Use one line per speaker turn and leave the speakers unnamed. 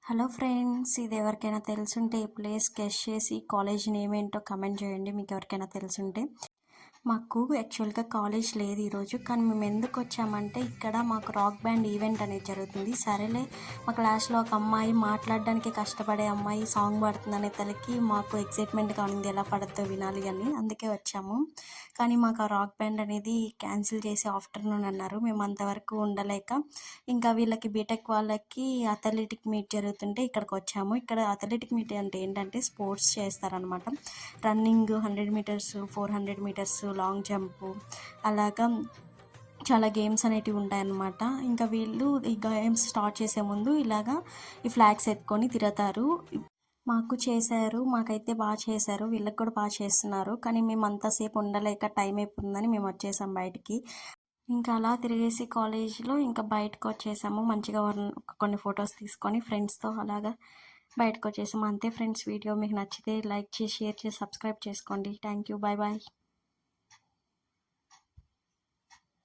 Hello friends, ఇది ఎవరికైనా తెలుసుంటే ఈ ప్లేస్ గెస్ చేసి కాలేజ్ నేమ్ ఏంటో కమెంట్ చేయండి. మీకు ఎవరికైనా తెలుసుంటే. మాకు యాక్చువల్గా కాలేజ్ లేదు ఈరోజు, కానీ మేము ఎందుకు వచ్చామంటే ఇక్కడ మాకు రాక్ బ్యాండ్ ఈవెంట్ అనేది జరుగుతుంది. సరేలే, మా క్లాస్లో ఒక అమ్మాయి, మాట్లాడడానికి కష్టపడే అమ్మాయి సాంగ్ పాడుతుందనే తలకి మాకు ఎక్సైట్మెంట్గా ఉంది, ఎలా పడుతుందో వినాలి అని. అందుకే వచ్చాము. కానీ మాకు ఆ రాక్ బ్యాండ్ అనేది క్యాన్సిల్ చేసి ఆఫ్టర్నూన్ అన్నారు. మేము అంతవరకు ఉండలేక ఇంకా వీళ్ళకి బీటెక్ వాళ్ళకి అథ్లెటిక్ మీట్ జరుగుతుంటే ఇక్కడికి వచ్చాము. ఇక్కడ అథ్లెటిక్ మీట్ అంటే ఏంటంటే స్పోర్ట్స్ చేస్తారనమాట. Running 100 meters, 400 meters, long jump, అలాగా చాలా గేమ్స్ అనేటివి ఉంటాయన్నమాట. ఇంకా వీళ్ళు ఈ గేమ్స్ స్టార్ట్ చేసే ముందు ఇలాగా ఈ ఫ్లాగ్స్ ఎత్తుకొని తిరుగుతారు. మాకు చేశారు, మాకైతే బాగా చేశారు, వీళ్ళకి కూడా బాగా చేస్తున్నారు. కానీ మేము అంతసేపు ఉండలేక టైం అయిపోతుందని మేము వచ్చేసాం బయటికి. ఇంకా అలా తిరిగేసి కాలేజ్లో ఇంకా బయటకు వచ్చేసాము. మంచిగా కొన్ని ఫొటోస్ తీసుకొని ఫ్రెండ్స్తో అలాగా బయటకు వచ్చేసాము. అంతే ఫ్రెండ్స్, వీడియో మీకు నచ్చితే లైక్ చేసి, షేర్ చేసి, సబ్స్క్రైబ్ చేసుకోండి. Thank you, bye bye.